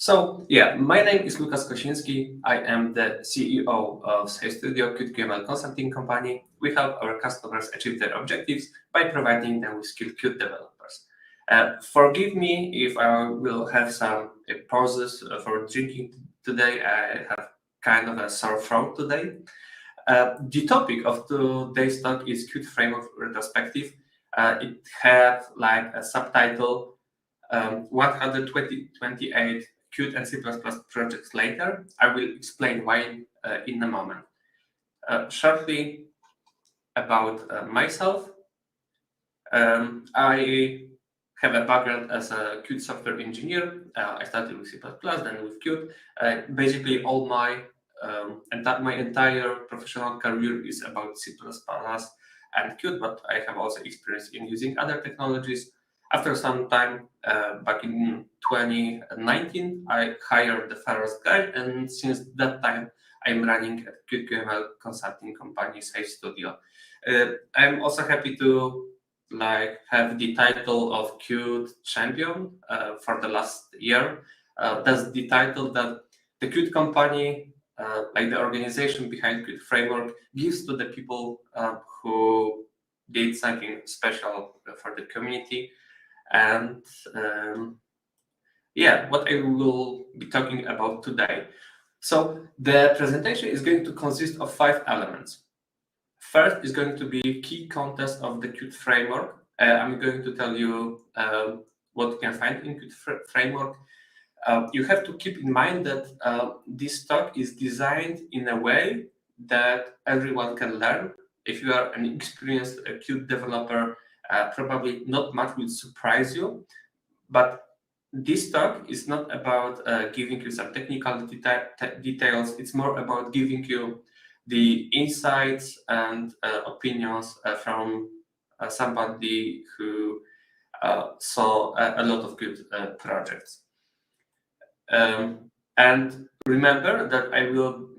So yeah, my name is Łukasz Kosiński. I am the CEO of Safe Studio, QML consulting company. We help our customers achieve their objectives by providing them with skilled Qt developers. Forgive me if I will have some pauses for drinking today. I have kind of a sore throat today. The topic of today's talk is Qt Framework Retrospective. It had like a subtitle 128 Qt and C++ projects later. I will explain why in a moment. Shortly about myself. I have a background as a Qt software engineer. I started with C++, then with Qt. Basically, all my entire professional career is about C++ and Qt, but I have also experience in using other technologies. After some time, back in 2019, I hired the first guy, and since that time, I'm running a QML consulting company, Safe Studio. I'm also happy to have the title of Qt champion for the last year. That's the title that the Qt company, like the organization behind Qt framework, gives to the people who did something special for the community. And yeah, what I will be talking about today. So the presentation is going to consist of 5 elements. First is going to be key context of the Qt framework. I'm going to tell you what you can find in Qt framework. You have to keep in mind that this talk is designed in a way that everyone can learn. If you are an experienced Qt developer, probably not much will surprise you. But this talk is not about giving you some technical details. It's more about giving you the insights and opinions from somebody who saw a lot of good projects. And remember that I will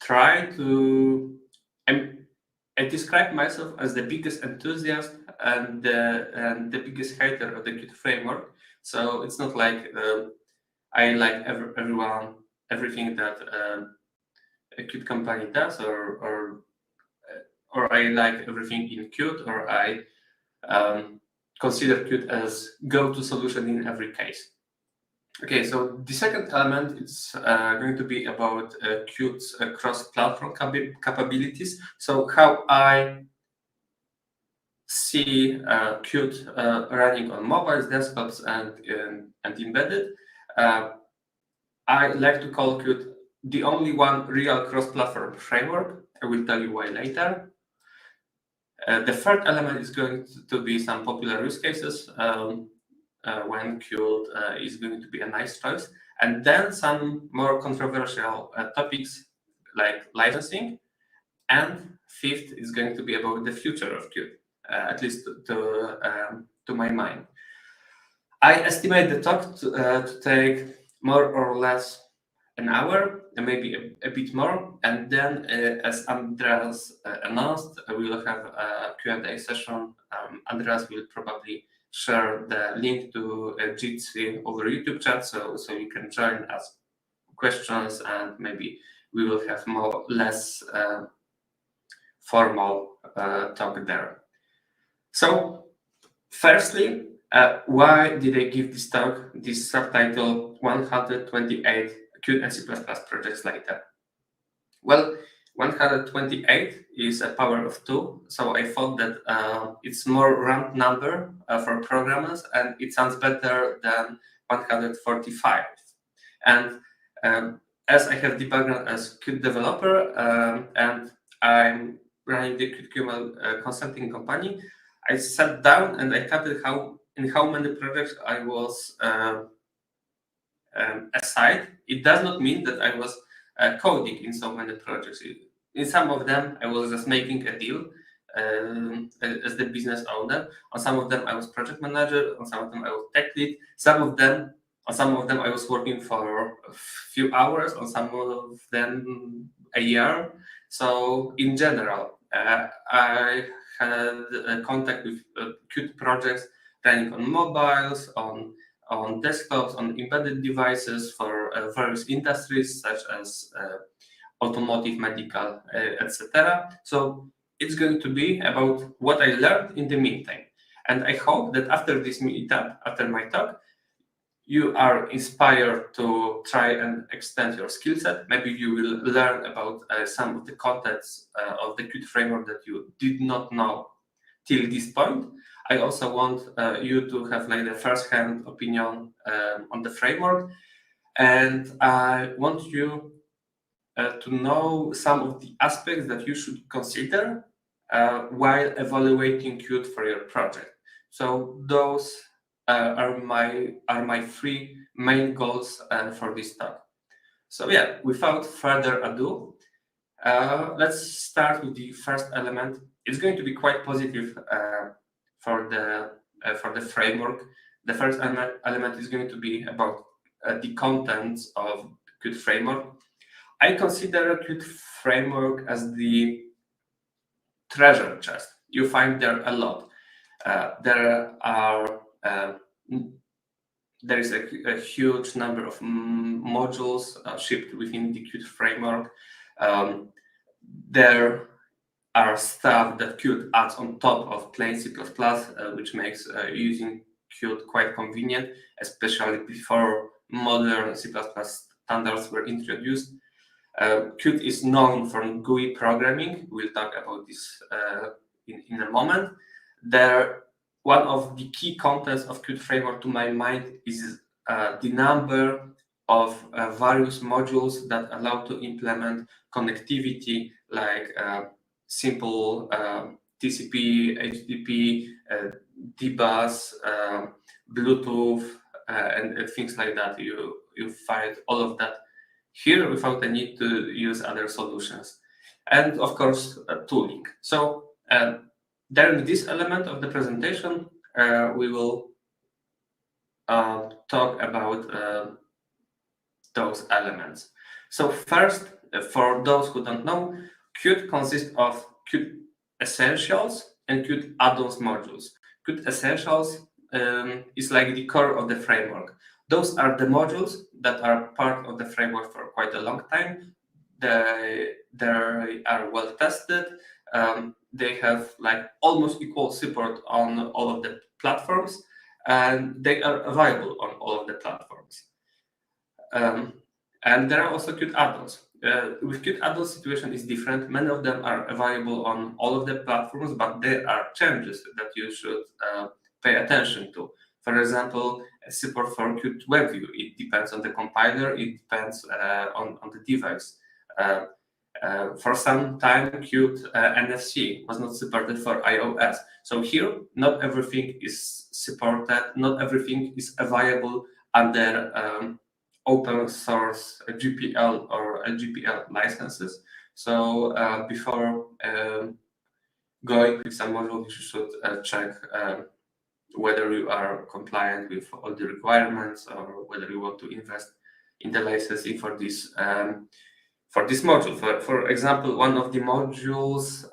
try to I describe myself as the biggest enthusiast and the biggest hater of the Qt framework. So it's not like I like everything that a Qt company does, or I like everything in Qt, or I consider Qt as go-to solution in every case. Okay, so the second element is going to be about Qt's cross-platform capabilities. So how I see Qt running on mobiles, desktops, and embedded. I like to call Qt the only one real cross-platform framework. I will tell you why later. The third element is going to be some popular use cases when Qt is going to be a nice choice, and then some more controversial topics like licensing, and fifth is going to be about the future of Qt, at least to my mind. I estimate the talk to take more or less an hour, and maybe a bit more, and then as Andreas announced, we will have a Q&A session. Andreas will probably share the link to Jitsi over YouTube chat, so you can join, ask questions, and maybe we will have less formal talk there. So firstly, why did I give this talk, this subtitle 128 Qt and C++ projects later? Well, 128 is a power of 2, so I thought that it's more round number for programmers, and it sounds better than 145. And as I have the background as Qt developer and I'm running the QML consulting company, I sat down and I counted how many projects I was assigned. It does not mean that I was coding in so many projects. In some of them, I was just making a deal as the business owner. On some of them, I was project manager. On some of them, I was tech lead. On some of them, I was working for a few hours. On some of them, a year. So in general, I had contact with Qt projects running on mobiles, on on desktops, on embedded devices for various industries such as automotive, medical, etc. So it's going to be about what I learned in the meantime. And I hope that after this meetup, after my talk, you are inspired to try and extend your skill set. Maybe you will learn about some of the contents of the Qt framework that you did not know till this point. I also want you to have like the first-hand opinion on the framework, and I want you to know some of the aspects that you should consider while evaluating Qt for your project. So those are my three main goals for this talk. So yeah, without further ado, let's start with the first element. It's going to be quite positive for the framework. The first element is going to be about the contents of Qt framework. I consider Qt framework as the treasure chest. You find there a lot. There is a huge number of modules shipped within the Qt framework. There are stuff that Qt adds on top of plain C++, which makes using Qt quite convenient, especially before modern C++ standards were introduced. Qt is known for GUI programming. We'll talk about this in a moment. One of the key contents of Qt framework, to my mind, is the number of various modules that allow to implement connectivity, like simple TCP, HTTP, dbus, Bluetooth, and things like that. You find all of that here without the need to use other solutions. And of course, tooling. So during this element of the presentation, we will talk about those elements. So first, for those who don't know, Qt consists of Qt Essentials and Qt Add-ons modules. Qt Essentials is like the core of the framework. Those are the modules that are part of the framework for quite a long time. They are well tested. They have like almost equal support on all of the platforms, and they are available on all of the platforms. And there are also Qt add-ons. With Qt add-ons, situation is different. Many of them are available on all of the platforms, but there are changes that you should pay attention to. For example, support for Qt WebView. It depends on the compiler. It depends on the device. For some time, Qt NFC was not supported for iOS. So here, not everything is supported. Not everything is available under open source GPL or LGPL licenses. So before going with some module, you should check whether you are compliant with all the requirements or whether you want to invest in the licensing for this module. For example, one of the modules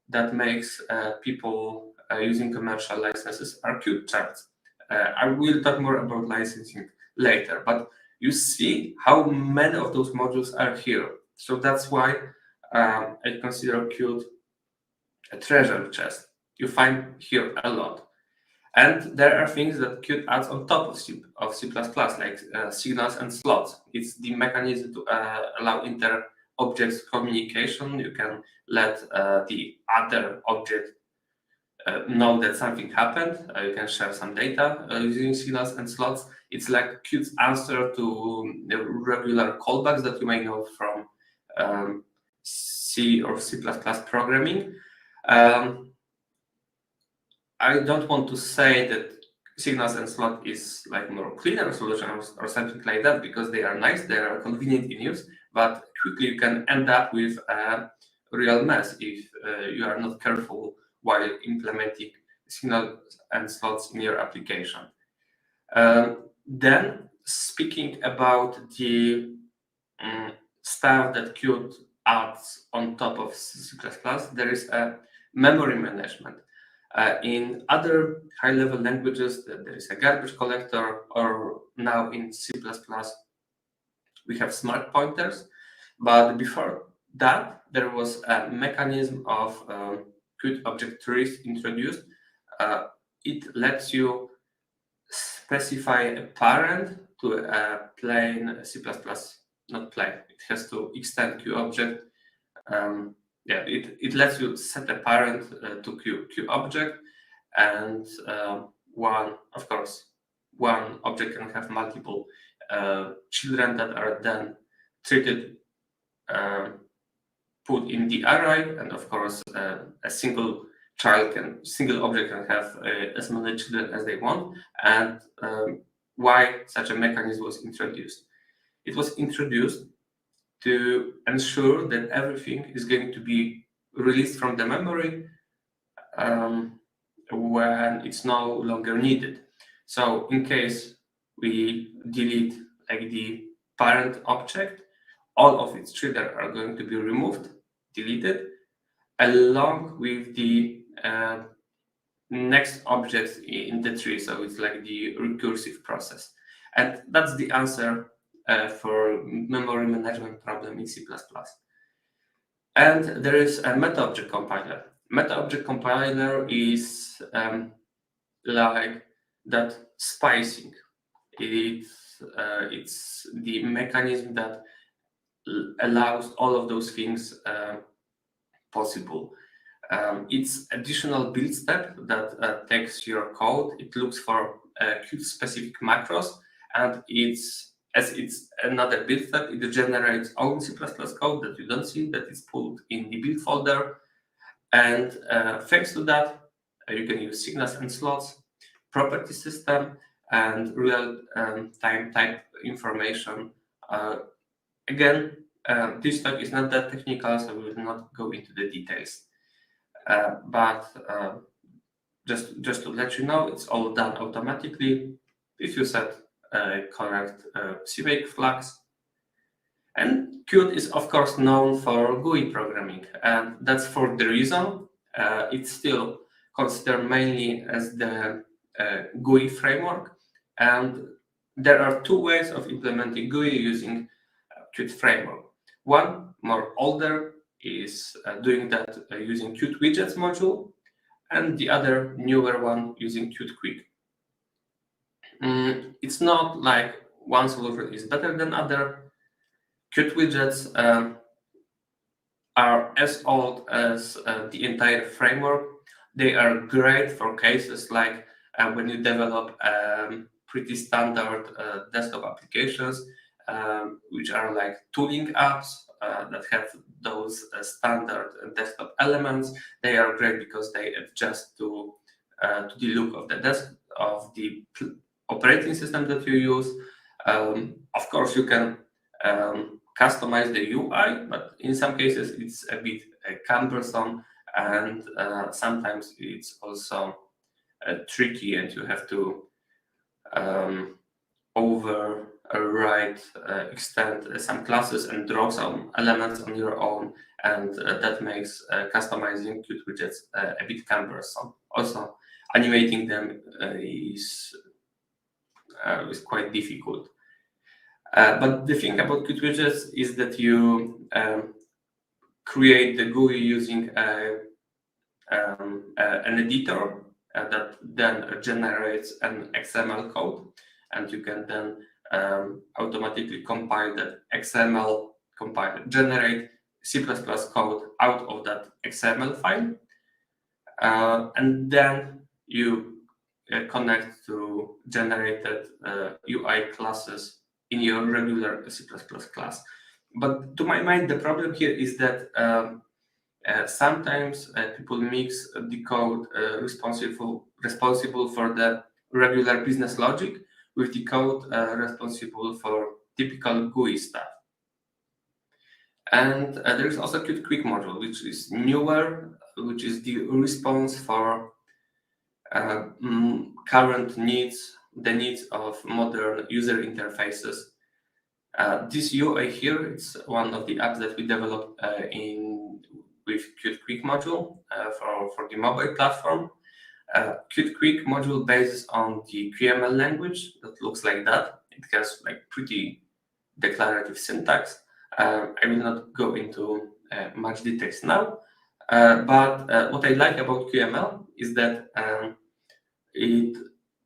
that makes people using commercial licenses are Qt charts. I will talk more about licensing later, but you see how many of those modules are here. So that's why I consider Qt a treasure chest. You find here a lot. And there are things that Qt adds on top of C++, like signals and slots. It's the mechanism to allow inter-object communication. You can let the other object know that something happened. You can share some data using signals and slots. It's like Qt's answer to the regular callbacks that you may know from C or C++ programming. I don't want to say that signals and slot is like more cleaner solution or something like that, because they are nice, they are convenient in use, but quickly you can end up with a real mess if you are not careful while implementing signals and slots in your application. Then, speaking about the stuff that Qt adds on top of C++, there is a memory management. In other high-level languages, there is a garbage collector, or now in C++, we have smart pointers. But before that, there was a mechanism of Qt object trees introduced. It lets you specify a parent to a plain C++, not plain. It has to extend Q object. It lets you set a parent to Q object, and one object can have multiple children that are then treated, put in the array, and of course a single object can have as many children as they want. And why such a mechanism was introduced? It was introduced to ensure that everything is going to be released from the memory when it's no longer needed. So in case we delete the parent object, all of its children are going to be removed, deleted, along with the next objects in the tree. So it's like the recursive process. And that's the answer for memory management problem in C++. And there is a meta-object compiler. Meta-object compiler is like that spicing. It's the mechanism that allows all of those things possible. It's additional build step that takes your code. It looks for Qt-specific macros, and it's another build step. It generates own C++ code that you don't see, that is pulled in the build folder. And thanks to that, you can use signals and slots, property system, and real-time type information. Again, this talk is not that technical, so we will not go into the details. But just to let you know, it's all done automatically if you set correct CMake flags. And Qt is, of course, known for GUI programming, and that's for the reason it's still considered mainly as the GUI framework. And there are two ways of implementing GUI using Qt framework. One, more older, is doing that using Qt widgets module, and the other newer one using Qt quick. It's not like one solution is better than other. Qt widgets are as old as the entire framework. They are great for cases like when you develop pretty standard desktop applications, which are like tooling apps that have those standard desktop elements. They are great because they adjust to the look of the operating system that you use. Of course, you can customize the UI, but in some cases it's a bit cumbersome, and sometimes it's also tricky, and you have to overwrite, extend some classes and draw some elements on your own, and that makes customizing Qt widgets a bit cumbersome. Also, animating them is quite difficult. But the thing about Qt widgets is that you create the GUI using an editor that then generates an XML code, and you can then automatically compile that XML compiler, generate C++ code out of that XML file, and then you connect to generated UI classes in your regular C++ class. But to my mind, the problem here is that sometimes people mix the code responsible for the regular business logic with the code responsible for typical GUI stuff. And there is also Qt Quick module, which is newer, which is the response for current needs, the needs of modern user interfaces. This UI here, it's one of the apps that we developed with Qt Quick module for the mobile platform. Qt Quick module bases on the QML language that looks like that. It has like pretty declarative syntax. I will not go into much details now, but what I like about QML is that it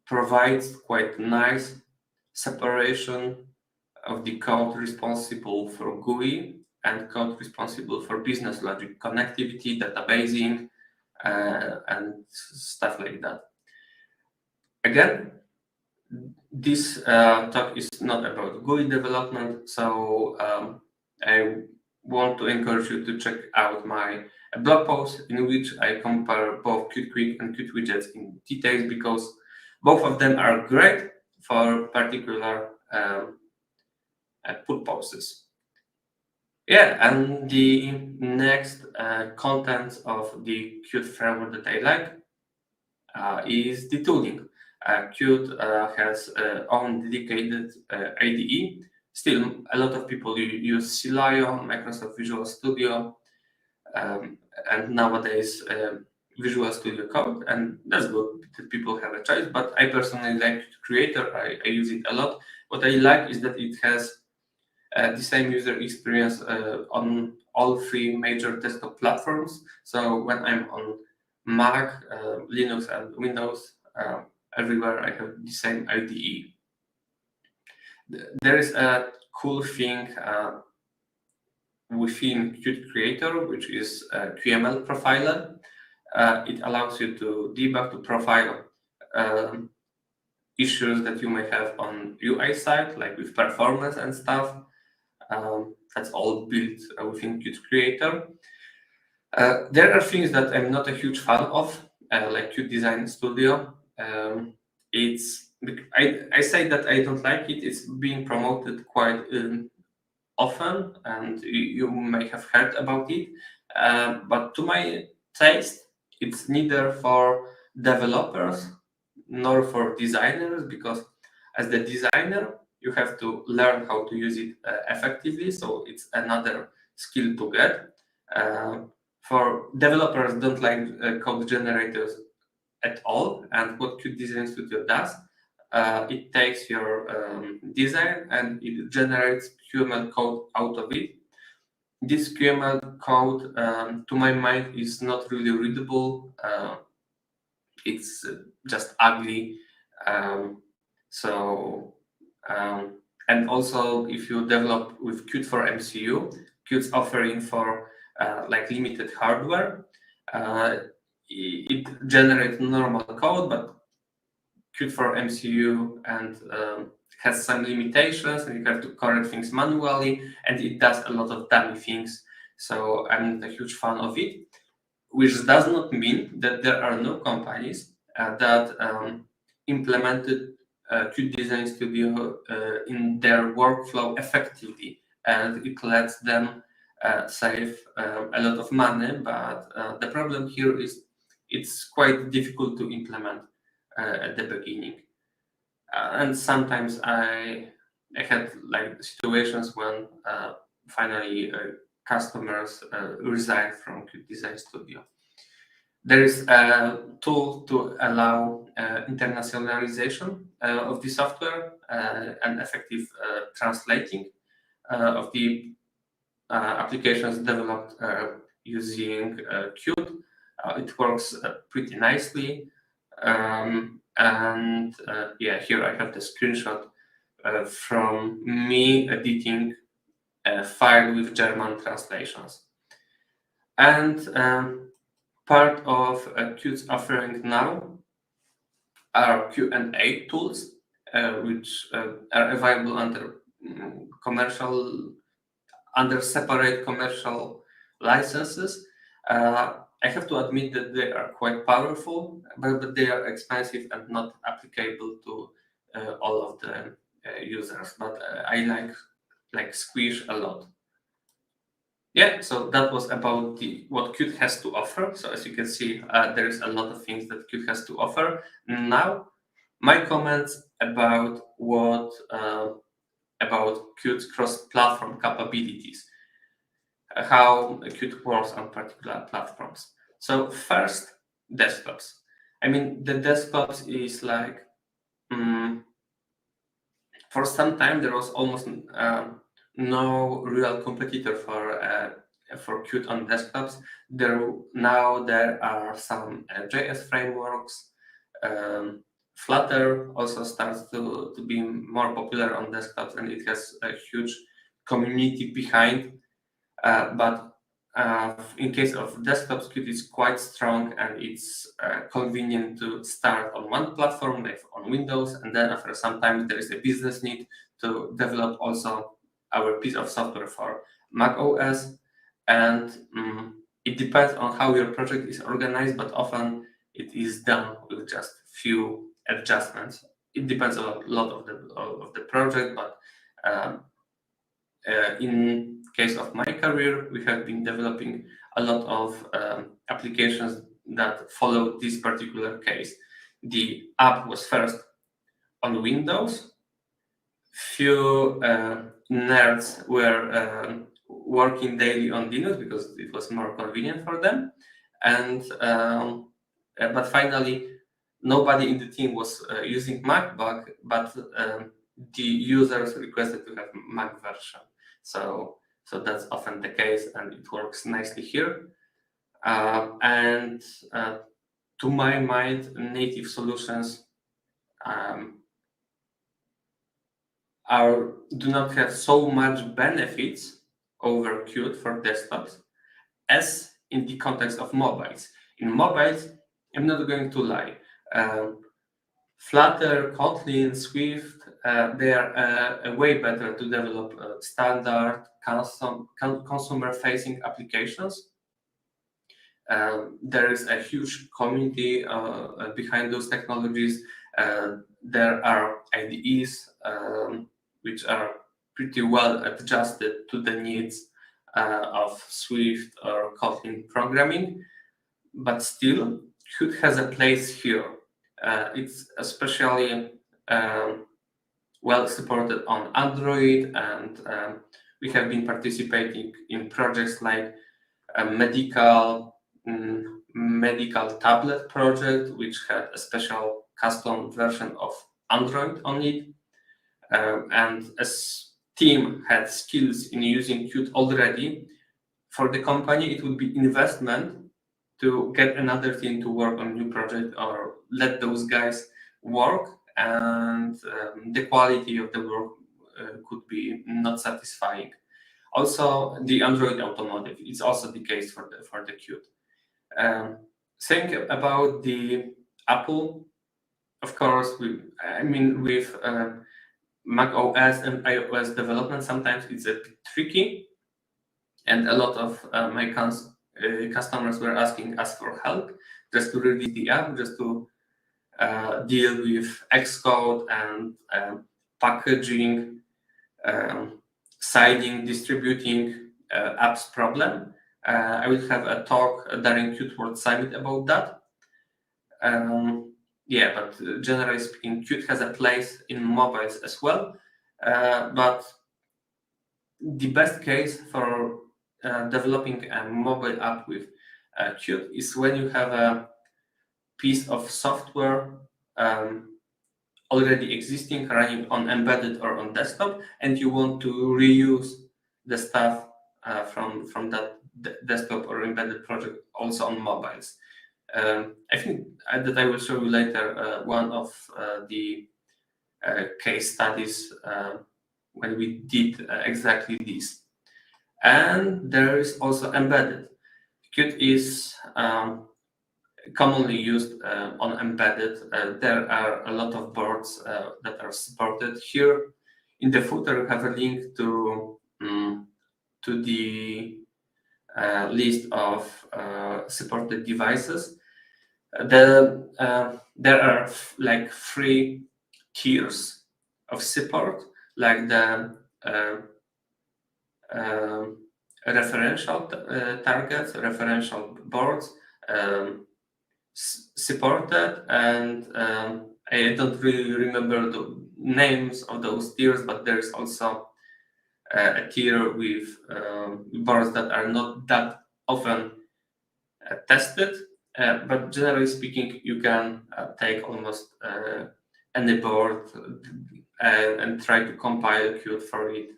provides quite nice separation of the code responsible for GUI and code responsible for business logic, connectivity, databasing, and stuff like that. Again, this talk is not about GUI development, so I want to encourage you to check out my blog post in which I compare both Qt Quick and Qt Widgets in details, because both of them are great for particular put poses. Yeah, and the next content of the Qt framework that I like is the tooling. Qt has own dedicated IDE. Still, a lot of people use Silio, Microsoft Visual Studio, and nowadays Visual Studio Code, and that's good that people have a choice. But I personally like Creator. I use it a lot. What I like is that it has the same user experience on all three major desktop platforms. So when I'm on Mac, Linux, and Windows, everywhere I have the same IDE. There is a cool thing within Qt Creator, which is a QML profiler. It allows you to debug, to profile issues that you may have on UI side, like with performance and stuff. That's all built within Qt Creator. There are things that I'm not a huge fan of, like Qt Design Studio. I say that I don't like it. It's being promoted quite often, and you may have heard about it. But to my taste, it's neither for developers nor for designers, because as the designer, you have to learn how to use it effectively. So it's another skill to get. For developers, don't like code generators at all. And what Qt Design Studio does, it takes your design and it generates QML code out of it. This QML code, to my mind, is not really readable. It's just ugly. And also, if you develop with Qt for MCU, Qt's offering for like limited hardware, it generates normal code, but Qt for MCU and has some limitations, and you have to correct things manually, and it does a lot of dummy things. So I'm not a huge fan of it, which does not mean that there are no companies that implemented Qt Design Studio in their workflow effectively, and it lets them save a lot of money. But the problem here is it's quite difficult to implement at the beginning, and sometimes I had like situations when finally customers resign from Qt Design Studio. There is a tool to allow internationalization of the software and effective translating of the applications developed using Qt. It works pretty nicely. Yeah, here I have the screenshot from me editing a file with German translations. And part of Qt's offering now are Q&A tools, which are available under separate commercial licenses. I have to admit that they are quite powerful, but they are expensive and not applicable to all of the users. But I like Squish a lot. Yeah, so that was about what Qt has to offer. So as you can see, there is a lot of things that Qt has to offer. Now, my comments about about Qt's cross-platform capabilities, how Qt works on particular platforms. So first, desktops. I mean, the desktops is like, for some time there was almost no real competitor for Qt on desktops. Now there are some JS frameworks. Flutter also starts to be more popular on desktops, and it has a huge community behind. But in case of desktops, Qt is quite strong, and it's convenient to start on one platform, like on Windows, and then after some time there is a business need to develop also our piece of software for Mac OS. And it depends on how your project is organized, but often it is done with just few adjustments. It depends a lot of the project, but in case of my career, we have been developing a lot of applications that follow this particular case. The app was first on Windows. Few nerds were working daily on Linux because it was more convenient for them, and but finally nobody in the team was using Mac, but the users requested to have Mac version. So that's often the case, and it works nicely here. And to my mind, native solutions do not have so much benefits over Qt for desktops as in the context of mobiles. In mobiles, I'm not going to lie. Flutter, Kotlin, Swift, they are way better to develop standard consumer-facing applications. There is a huge community behind those technologies. There are IDEs which are pretty well adjusted to the needs of Swift or Kotlin programming, but still, Qt has a place here. It's especially well supported on Android, and we have been participating in projects like a medical tablet project, which had a special custom version of Android on it. And as team had skills in using Qt already, for the company it would be investment to get another team to work on new project or let those guys work, and the quality of the work could be not satisfying. Also, the Android automotive is also the case for the Qt. Think about the Apple. Of course, with Mac OS and iOS development, sometimes it's a bit tricky, and a lot of my customers were asking us for help just to release the app, just to deal with Xcode and packaging, citing, distributing apps problem. I will have a talk during Qt World Summit about that. But generally speaking, Qt has a place in mobiles as well. But the best case for developing a mobile app with Qt is when you have a piece of software already existing, running on embedded or on desktop, and you want to reuse the stuff from that desktop or embedded project also on mobiles. I think that I will show you later one of the case studies when we did exactly this. And there is also embedded. Qt is commonly used on embedded. There are a lot of boards that are supported here. In the footer, you have a link to the list of supported devices. There are like 3 tiers of support, like the referential targets, referential boards, supported, and I don't really remember the names of those tiers, but there's also a tier with boards that are not that often tested, but generally speaking, you can take almost any board and try to compile Qt for it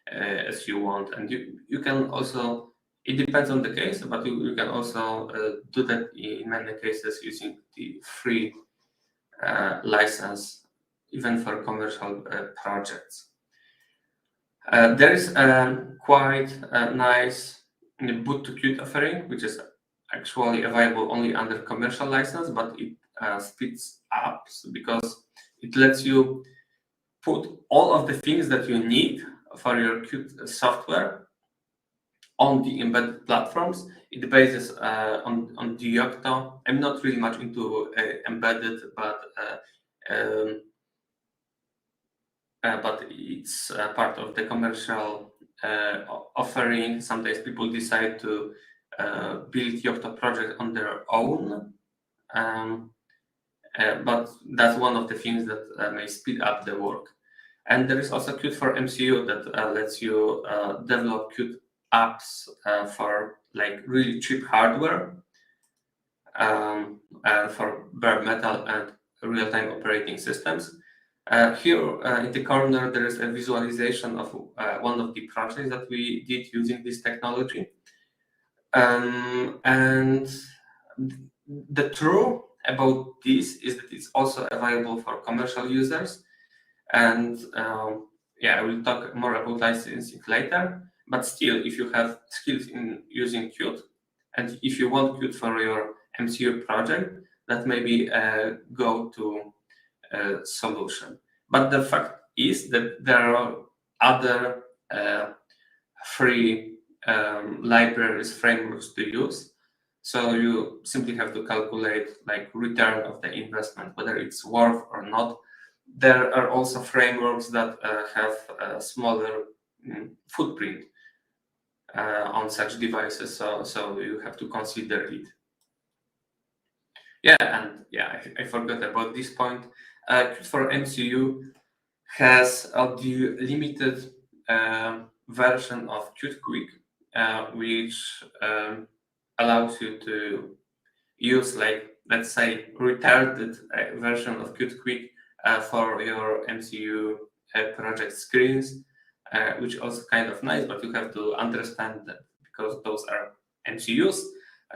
as you want. And you can also, it depends on the case, but you can also do that in many cases using the free license, even for commercial projects. There is quite a nice boot to Qt offering, which is actually available only under commercial license, but it speeds up because it lets you put all of the things that you need for your Qt software on the embedded platforms. It bases on the Yocto. I'm not really much into embedded, but it's part of the commercial offering. Sometimes people decide to build Yocto project on their own, but that's one of the things that may speed up the work. And there is also Qt for MCU that lets you develop Qt apps for like really cheap hardware, for bare metal and real-time operating systems. Here in the corner, there is a visualization of one of the projects that we did using this technology. And the truth about this is that it's also available for commercial users. And yeah, I will talk more about licensing later. But still, if you have skills in using Qt, and if you want Qt for your MCU project, that may be a go-to solution. But the fact is that there are other free libraries, frameworks to use. So you simply have to calculate like return of the investment, whether it's worth or not. There are also frameworks that have a smaller footprint on such devices, so you have to consider it. Yeah, and yeah, I forgot about this point. Qt for MCU has the limited version of Qt Quick, which allows you to use, like, let's say, retarded version of Qt Quick for your MCU project screens, which also kind of nice, but you have to understand that because those are MCUs,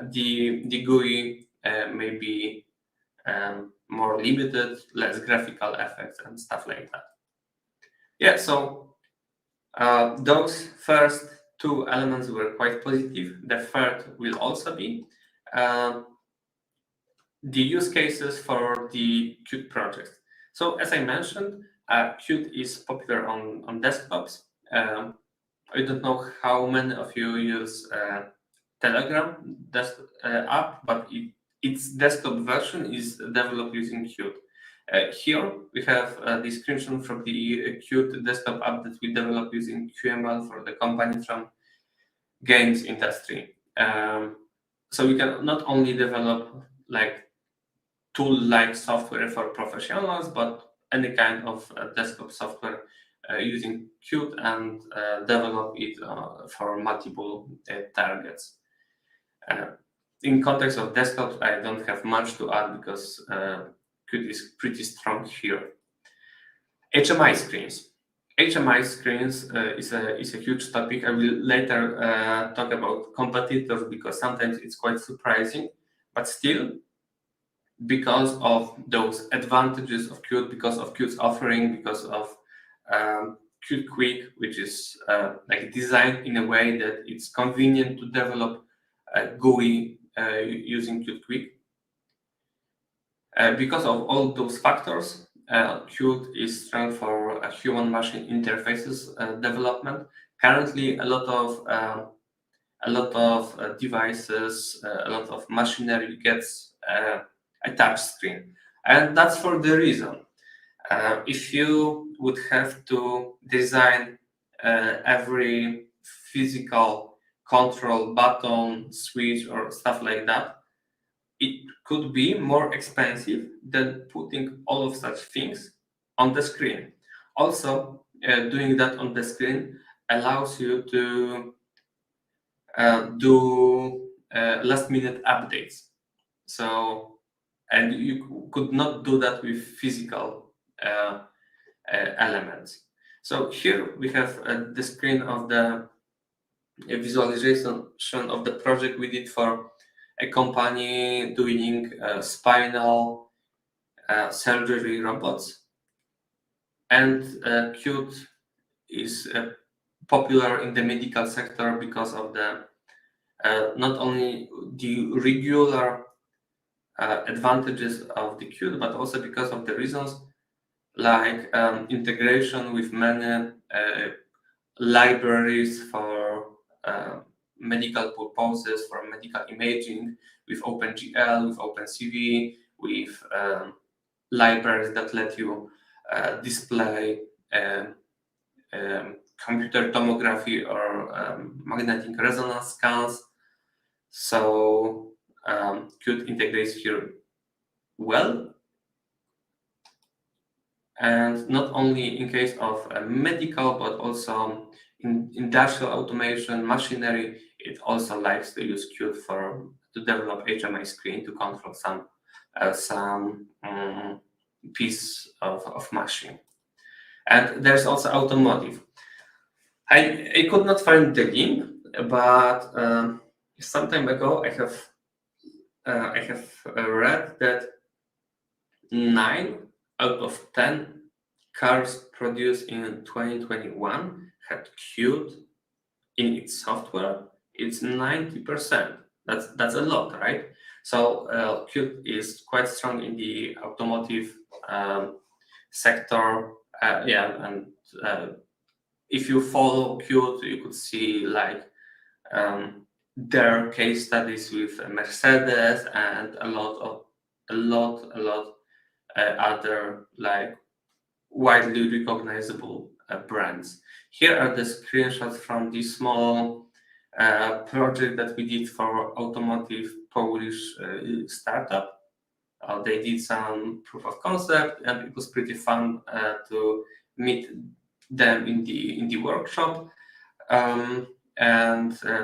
the GUI may be more limited, less graphical effects and stuff like that. Yeah, so those first two elements were quite positive. The third will also be the use cases for the Qt project. So as I mentioned, Qt is popular on desktops. I don't know how many of you use Telegram app, but its desktop version is developed using Qt. Here we have the screenshot from the Qt desktop app that we developed using QML for the company from games industry. So we can not only develop like tool-like software for professionals, but any kind of desktop software using Qt and develop it for multiple targets. In context of desktops, I don't have much to add because Qt is pretty strong here. HMI screens. HMI screens is a huge topic. I will later talk about competitors because sometimes it's quite surprising, but still, because of those advantages of Qt, because of Qt's offering, because of Qt Quick, which is like designed in a way that it's convenient to develop a GUI using Qt Quick. Because of all those factors, Qt is strong for human-machine interfaces development. Currently, a lot of devices, a lot of machinery gets a touch screen, and that's for the reason. If you would have to design every physical control button, switch, or stuff like that, it could be more expensive than putting all of such things on the screen. Also, doing that on the screen allows you to do last-minute updates. So, and you could not do that with physical elements. So here we have the screen of the visualization of the project we did for a company doing spinal surgery robots. And Qt is popular in the medical sector because of the not only the regular advantages of the Qt, but also because of the reasons like integration with many libraries for medical purposes, for medical imaging, with OpenGL, with OpenCV, with libraries that let you display computer tomography or magnetic resonance scans. So Qt integrates here well. And not only in case of medical, but also in industrial automation, machinery, it also likes to use Qt to develop HMI screen to control some piece of machine. And there's also automotive. I could not find the link, but some time ago I have read that 9 out of 10 cars produced in 2021 had Qt in its software. It's 90%. That's a lot, right? So Qt is quite strong in the automotive sector. And if you follow Qt, you could see like their case studies with Mercedes and a lot other like widely recognizable brands. Here are the screenshots from this small project that we did for automotive Polish startup. They did some proof of concept, and it was pretty fun to meet them in the workshop and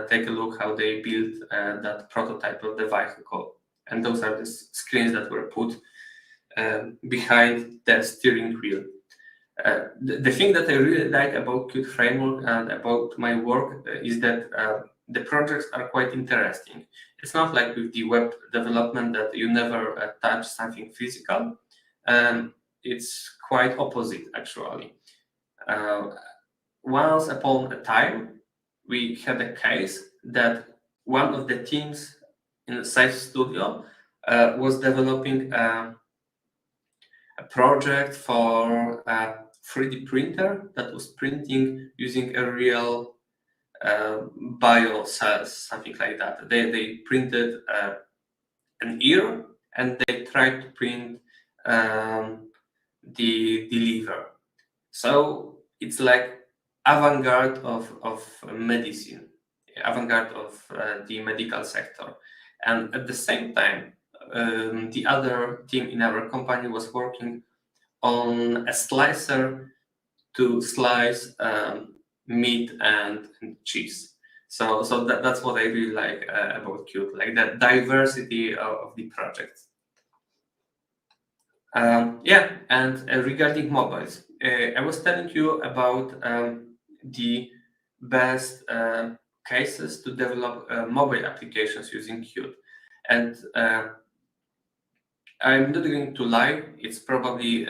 take a look how they built that prototype of the vehicle. And those are the screens that were put behind the steering wheel. The thing that I really like about Qt framework and about my work is that the projects are quite interesting. It's not like with the web development that you never touch something physical. It's quite opposite, actually. Once upon a time, we had a case that one of the teams in the Safe Studio was developing a project for a 3D printer that was printing using a real bio cells, something like that. They printed an ear and they tried to print the liver. So it's like avant-garde of medicine, avant-garde of the medical sector. And at the same time, the other team in our company was working on a slicer to slice meat and cheese. So that's what I really like about Qt, like that diversity of the projects. And regarding mobiles, I was telling you about the best cases to develop mobile applications using Qt. And I'm not going to lie, it's probably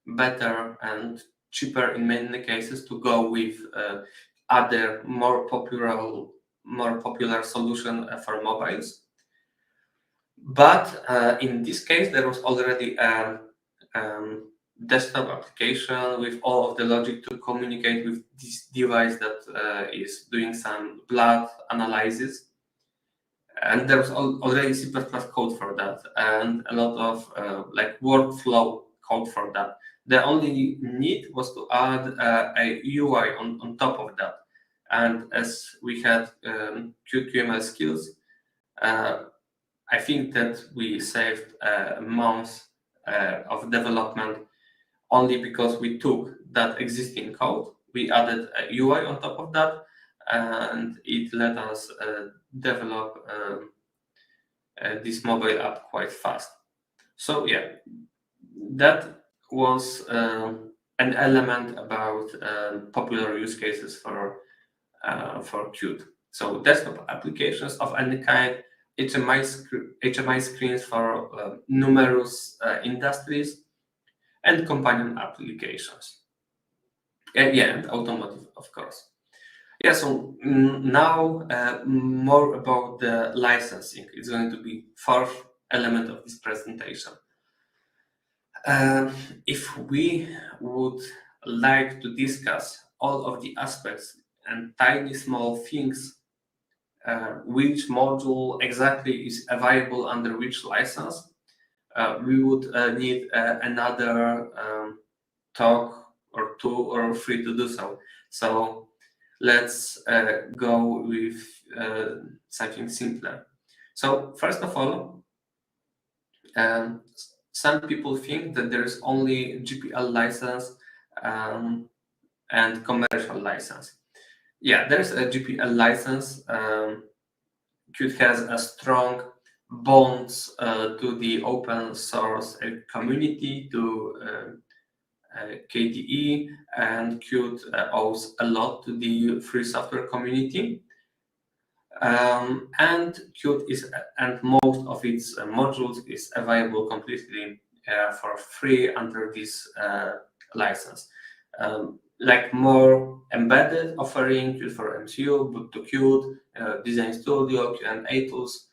better and cheaper in many cases to go with other more popular solution for mobiles. But in this case, there was already a desktop application with all of the logic to communicate with this device that is doing some blood analysis. And there was already C++ code for that and a lot of like workflow code for that. The only need was to add a UI on top of that. And as we had QML skills, I think that we saved months of development only because we took that existing code, we added a UI on top of that, and it let us develop this mobile app quite fast. So yeah, that was an element about popular use cases for Qt. So desktop applications of any kind, HMI screens for numerous industries, and companion applications. And automotive, of course. Yeah, so now more about the licensing. It's going to be fourth element of this presentation. If we would like to discuss all of the aspects and tiny small things, which module exactly is available under which license, we would need another talk or 2 or 3 to do so. So let's go with something simpler. So first of all, some people think that there is only GPL license and commercial license. Yeah, there's a GPL license. Qt has a strong bonds to the open source community, to KDE, and Qt owes a lot to the free software community. And Qt and most of its modules is available completely for free under this license. Like more embedded offering, Qt for MCU, Boot to Qt, Design Studio, Q&A tools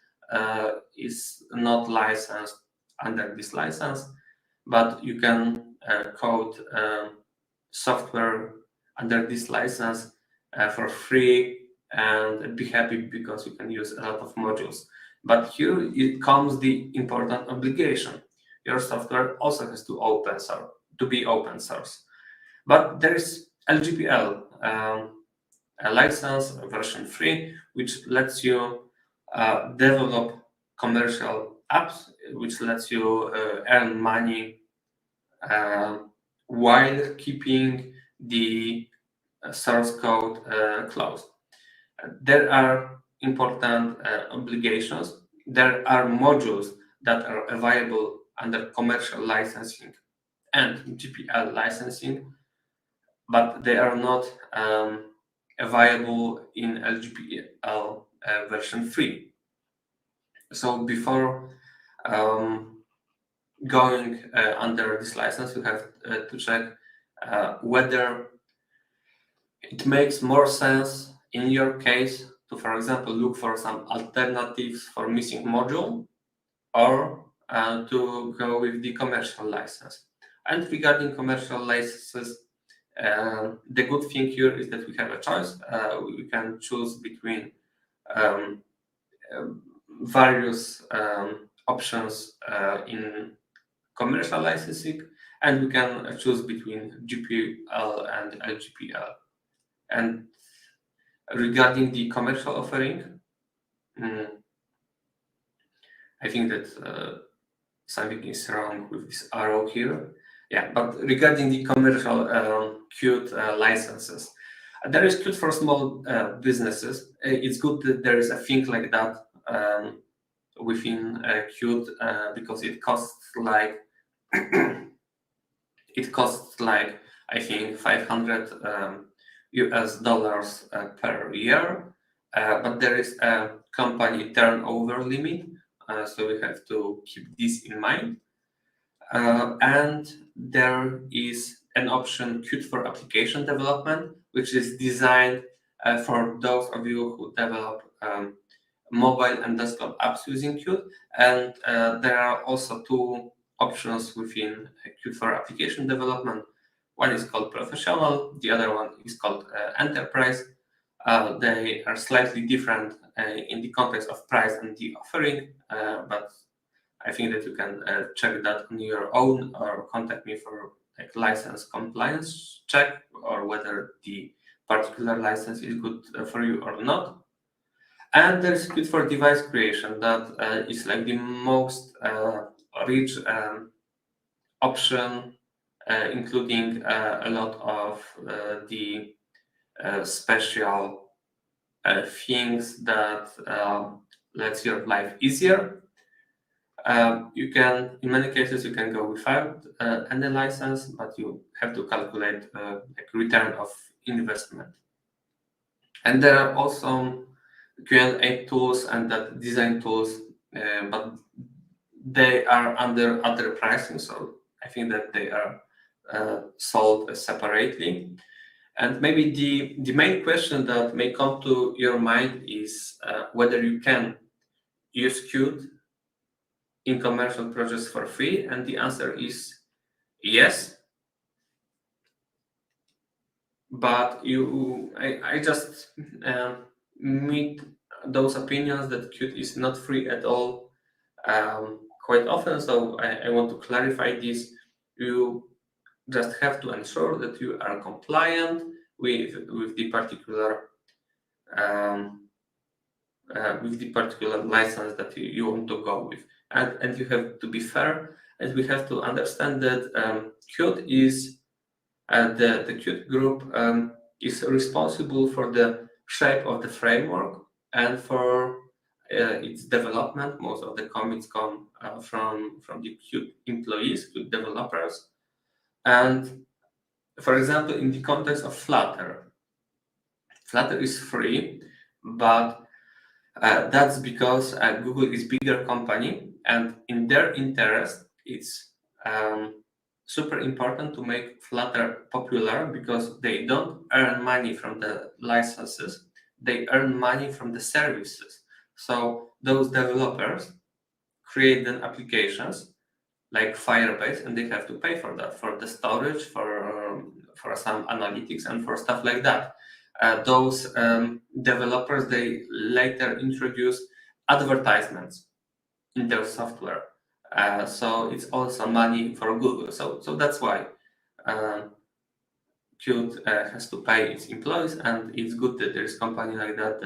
is not licensed under this license, but you can code software under this license for free and be happy because you can use a lot of modules. But here it comes the important obligation. Your software also has to be open source. But there is LGPL, a license version 3, which lets you develop commercial apps, which lets you earn money while keeping the source code closed. There are important obligations. There are modules that are available under commercial licensing and GPL licensing, but they are not available in LGPL version 3. So before going under this license, you have to check whether it makes more sense in your case to, for example, look for some alternatives for missing module, or to go with the commercial license. And regarding commercial licenses, the good thing here is that we have a choice. We can choose between various options in commercial licensing, and we can choose between GPL and LGPL. And regarding the commercial offering, I think that something is wrong with this arrow here. Yeah, but regarding the commercial Qt licenses, there is Qt for small businesses. It's good that there is a thing like that within Qt because it costs like I think $500 US per year, but there is a company turnover limit, so we have to keep this in mind. And there is an option Qt for application development, which is designed for those of you who develop mobile and desktop apps using Qt. And there are also two options within Qt for application development. One is called Professional, the other one is called Enterprise. They are slightly different in the context of price and the offering, but I think that you can check that on your own or contact me for like license compliance check or whether the particular license is good for you or not. And there's Qt for device creation that is like the most rich option, including a lot of the special things that lets your life easier. You can, in many cases, you can go without any license, but you have to calculate like return of investment. And there are also Q&A tools and that design tools, but they are under other pricing, so I think that they are sold separately. And maybe the main question that may come to your mind is whether you can use Qt in commercial projects for free, and the answer is yes. But I just meet those opinions that Qt is not free at all quite often. So I want to clarify this. You just have to ensure that you are compliant with the particular license that you want to go with, and you have to be fair, and we have to understand that Qt is the Qt group is responsible for the shape of the framework and for its development. Most of the commits come from the Qt employees, Qt developers. And for example, in the context of Flutter is free, but that's because Google is bigger company, and in their interest, it's super important to make Flutter popular because they don't earn money from the licenses, they earn money from the services. So those developers create then applications like Firebase, and they have to pay for that, for the storage, for some analytics, and for stuff like that. Those developers, they later introduce advertisements in their software. So it's also money for Google. So that's why Qt has to pay its employees, and it's good that there is a company like that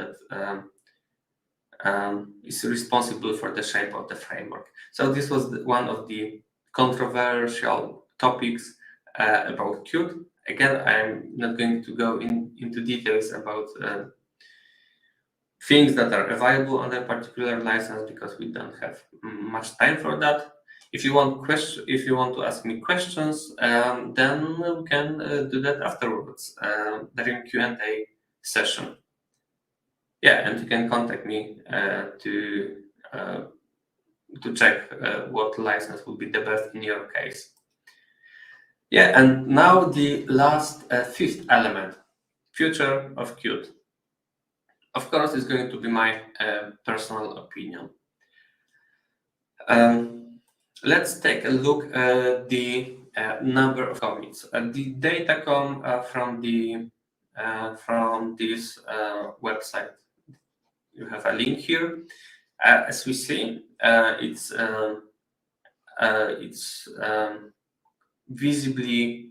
is responsible for the shape of the framework. So this was one of the controversial topics about Qt. Again, I'm not going to go into details about things that are available on a particular license because we don't have much time for that. If you want to ask me questions, then we can do that afterwards during Q&A session. Yeah, and you can contact me to check what license will be the best in your case. Yeah, and now the last fifth element, future of Qt. Of course, it's going to be my personal opinion. Let's take a look at the number of commits. The data come from this website. You have a link here. As we see, it's visibly,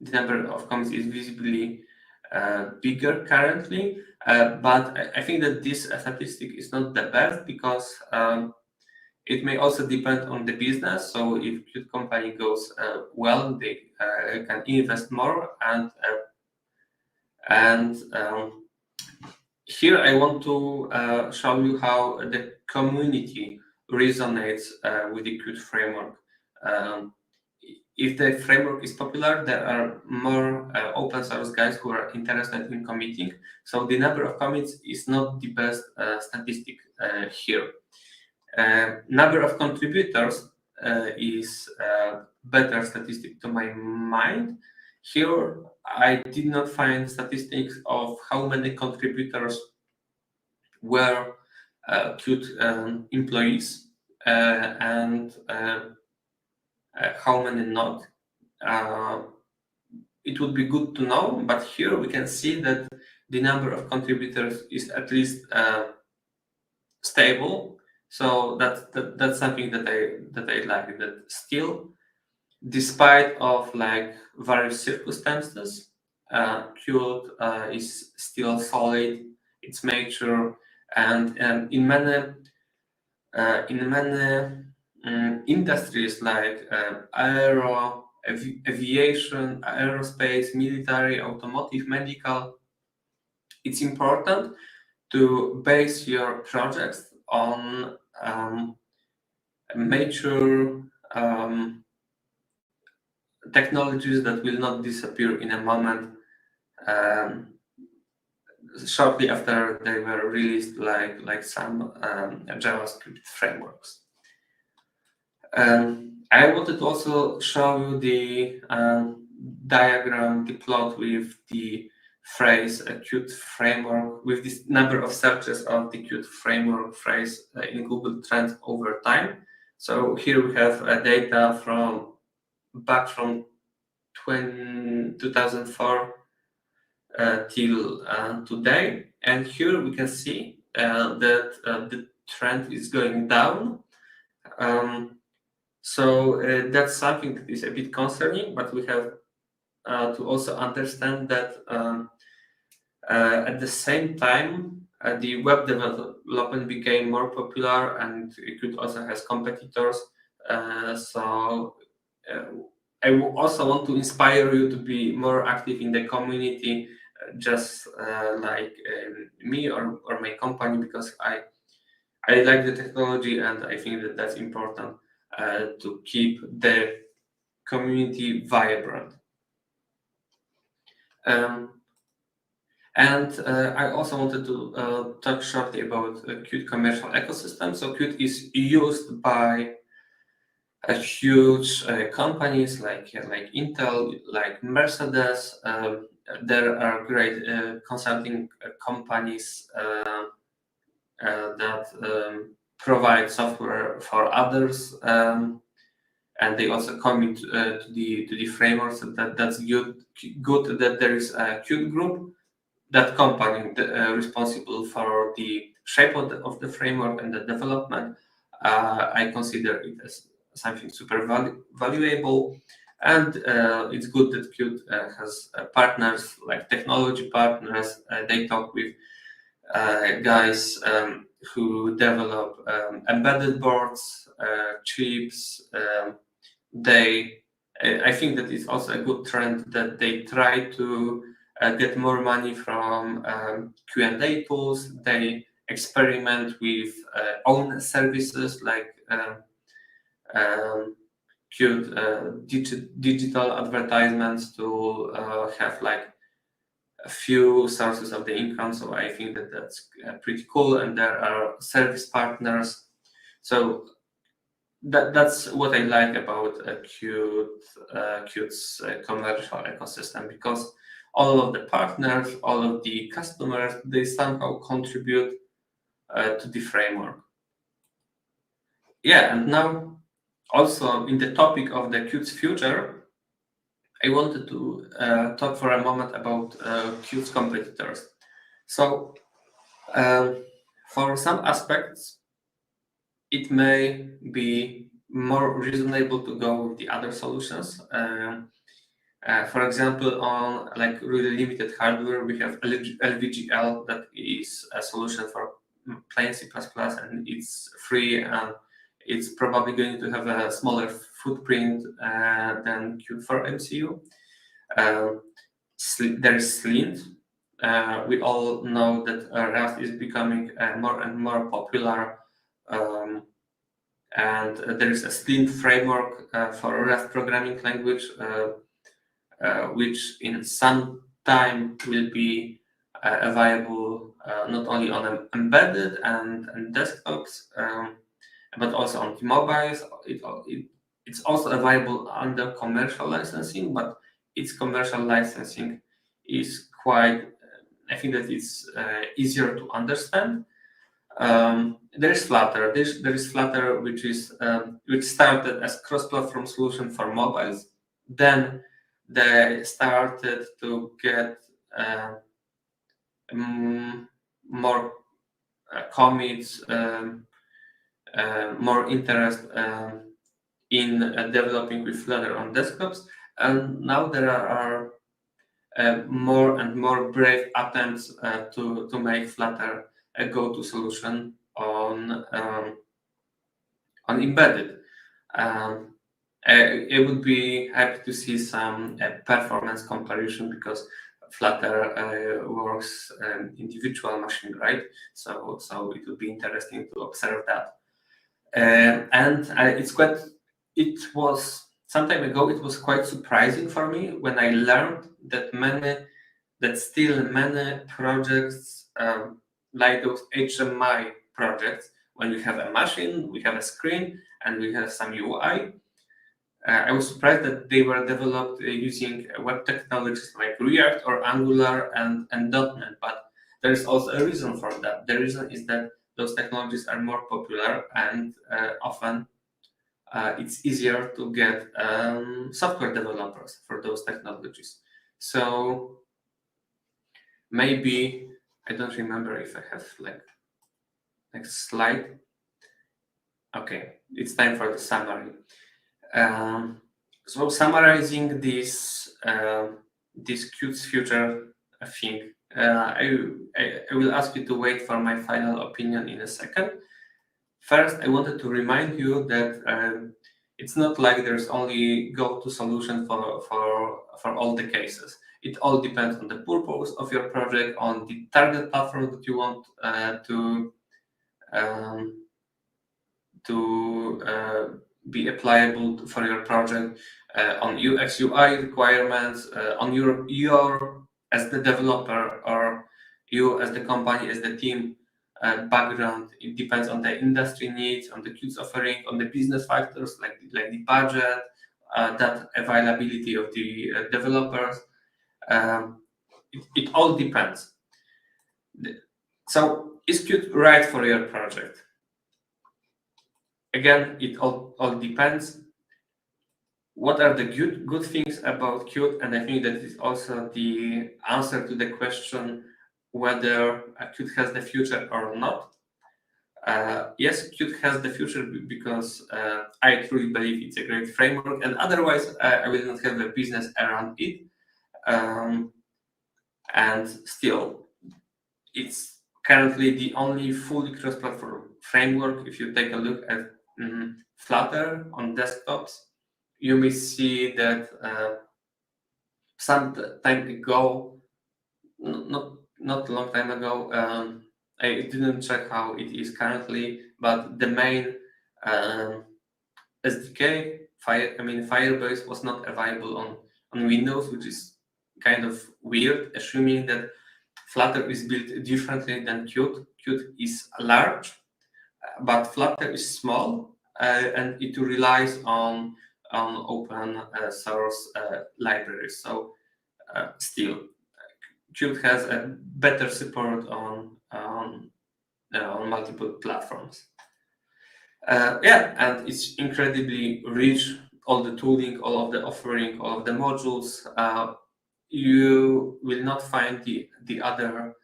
the number of commits is visibly bigger currently, but I think that this statistic is not the best because it may also depend on the business. So if Qt company goes well, they can invest more, and here I want to show you how the community resonates with the Qt framework. If the framework is popular, there are more open source guys who are interested in committing. So the number of commits is not the best statistic here. Number of contributors is a better statistic to my mind. Here, I did not find statistics of how many contributors were Qt employees and how many not. It would be good to know, but here we can see that the number of contributors is at least stable. So that's something that I like. That still, despite of like various circumstances, Qt is still solid. It's mature, and in many industries like aviation, aerospace, military, automotive, medical, it's important to base your projects on mature technologies that will not disappear in a moment, shortly after they were released, like some JavaScript frameworks. I wanted to also show you the diagram, the plot with the phrase Qt framework, with this number of searches of the Qt framework phrase in Google Trends over time. So here we have data from back from 2004 till today, and here we can see that the trend is going down. So that's something that is a bit concerning, but we have to also understand that at the same time, the web development became more popular, and Qt also has competitors. So I also want to inspire you to be more active in the community, just like me or my company, because I like the technology, and I think that that's important to keep the community vibrant. And I also wanted to talk shortly about Qt commercial ecosystem. So Qt is used by huge companies like Intel, like Mercedes. There are great consulting companies that provide software for others, and they also commit to the frameworks. That's good that there is a Qt group, that company responsible for the shape of the framework and the development. I consider it as something super valuable, and it's good that Qt has partners, like technology partners. They talk with guys who develop embedded boards, chips. I think that it's also a good trend that they try to get more money from Q&A tools. They experiment with own services like Qt digital advertisements to have like a few sources of the income. So I think that that's pretty cool, and there are service partners. So that's what I like about Qt's commercial ecosystem, because all of the partners, all of the customers, they somehow contribute to the framework. Yeah, and now also in the topic of the Qt's future, I wanted to talk for a moment about Qt's competitors. So for some aspects, it may be more reasonable to go with the other solutions. For example, on like really limited hardware, we have LVGL, that is a solution for plain C++, and it's free, and it's probably going to have a smaller footprint than Qt for MCU. There is Slint. We all know that Rust is becoming more and more popular, and there is a Slint framework for Rust programming language, which in some time will be available not only on embedded and desktops, but also on the mobiles. It's also available under commercial licensing, but its commercial licensing is quite, I think that it's easier to understand. There is Flutter. There is Flutter, which started as cross-platform solution for mobiles. Then they started to get more commits, more interest in developing with Flutter on desktops, and now there are more and more brave attempts to make Flutter a go-to solution on embedded. I would be happy to see some performance comparison, because Flutter works in virtual machine, right? So it would be interesting to observe that. And it was some time ago. It was quite surprising for me when I learned that still many projects like those HMI projects, when we have a machine, we have a screen, and we have some UI. I was surprised that they were developed using web technologies like React or Angular and .NET, but there is also a reason for that. The reason is that those technologies are more popular, and often it's easier to get software developers for those technologies. So maybe, I don't remember if I have like next slide. Okay, it's time for the summary. So summarizing this Qt's future thing, I will ask you to wait for my final opinion in a second. First, I wanted to remind you that it's not like there's only go-to solution for all the cases. It all depends on the purpose of your project, on the target platform that you want to be applicable for your project, on UX UI requirements, on your as the developer, or you as the company, as the team background. It depends on the industry needs, on the Qt's offering, on the business factors like the budget, that availability of the developers. It all depends. So is Qt right for your project? Again, it all depends. What are the good things about Qt? And I think that is also the answer to the question whether Qt has the future or not. Yes, Qt has the future because I truly believe it's a great framework, and otherwise I will not have a business around it. And still, it's currently the only fully cross-platform framework. If you take a look at Flutter on desktops, you may see that some time ago, not a long time ago, I didn't check how it is currently, but the main SDK, Firebase, was not available on Windows, which is kind of weird, assuming that Flutter is built differently than Qt. Qt is large, but Flutter is small, and it relies on open source libraries. So still, Qt has a better support on multiple platforms. And it's incredibly rich. All the tooling, all of the offering, all of the modules. You will not find the other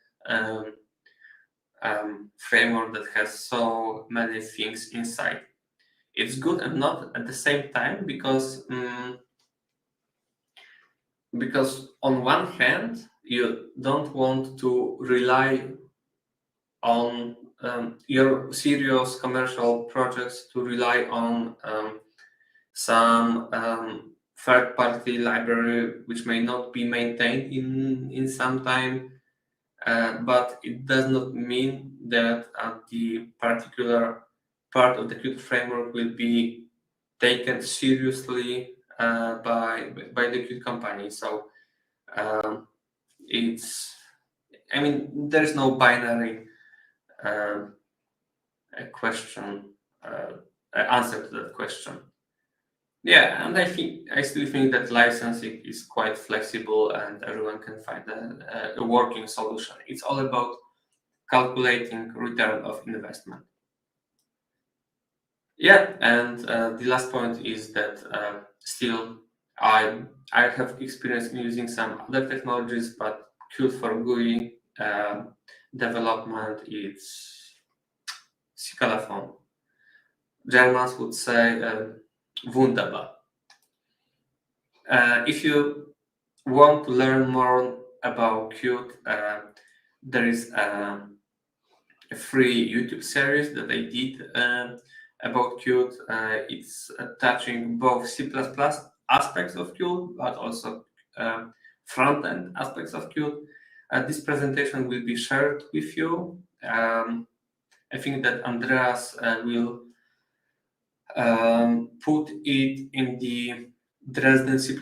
framework that has so many things inside. It's good and not at the same time, because on one hand you don't want to rely on your serious commercial projects to rely on some third-party library which may not be maintained in some time, but it does not mean that the particular part of the Qt framework will be taken seriously by the Qt company. So there's no binary answer to that question. Yeah, and I still think that licensing is quite flexible, and everyone can find a working solution. It's all about calculating return of investment. Yeah, and the last point is that still I have experience in using some other technologies, but Qt for GUI development, it's Sikalafon. Germans would say wunderbar. If you want to learn more about Qt, there is a free YouTube series that I did about Qt. It's touching both C++ aspects of Qt, but also front-end aspects of Qt. This presentation will be shared with you. I think that Andreas will put it in the Dresden C++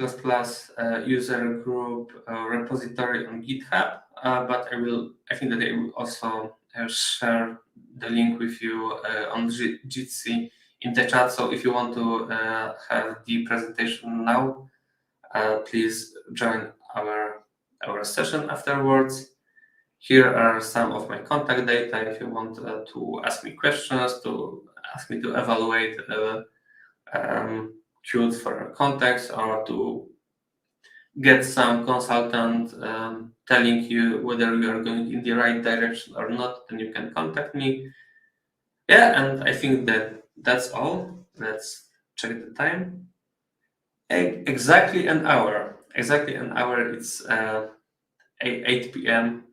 user group repository on GitHub, but I think that I will also share the link with you on Jitsi in the chat. So if you want to have the presentation now, please join our session afterwards. Here are some of my contact data if you want to ask me questions, to ask me to evaluate Qt for context, or to get some consultant telling you whether you are going in the right direction or not, then you can contact me. Yeah, and I think that that's all. Let's check the time. Exactly an hour. Exactly an hour. It's 8 p.m.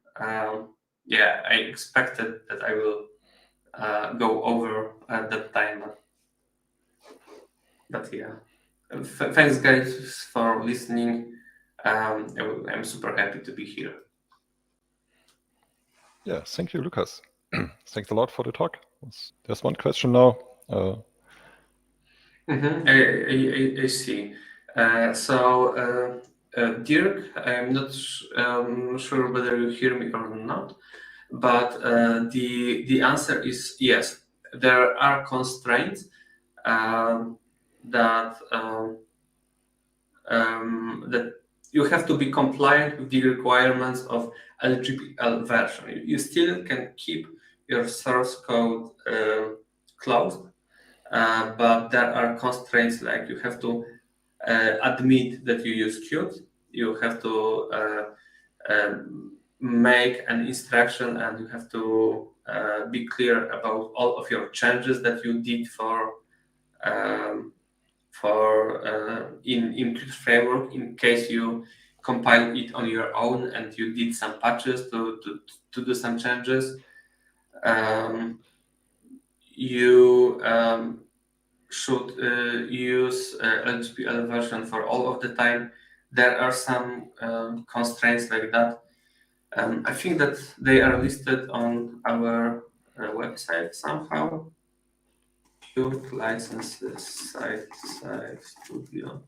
Yeah, I expected that I will go over at that time, but yeah. Thanks, guys, for listening. I'm super happy to be here. Yeah, thank you, Łukasz. Thanks a lot for the talk. There's one question now. I see. So, Dirk, I'm not sure whether you hear me or not, but the answer is yes. There are constraints that you have to be compliant with the requirements of LGPL version. You still can keep your source code closed, but there are constraints, like you have to admit that you use Qt. You have to make an instruction, and you have to be clear about all of your changes that you did in Qt framework, in case you compile it on your own and you did some patches to do some changes. You should use LGPL version for all of the time. There are some constraints like that. I think that they are listed on our website somehow. Qt licenses site studio.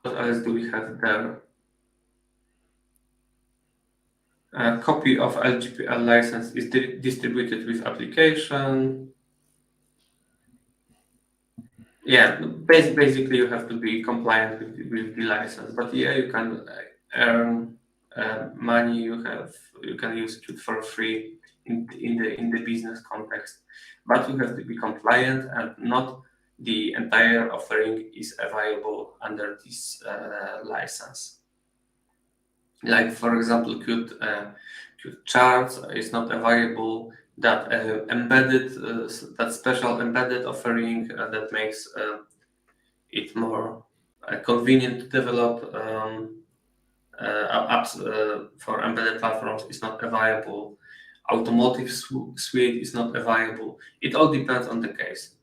What else do we have there? A copy of LGPL license is distributed with application. Yeah, basically you have to be compliant with the license, but yeah, you can earn money. You can use Qt for free in the business context, but you have to be compliant, and not the entire offering is available under this license. Like, for example, Qt charts is not available. That that special embedded offering that makes it more convenient to develop apps for embedded platforms is not available. Automotive suite is not available. It all depends on the case.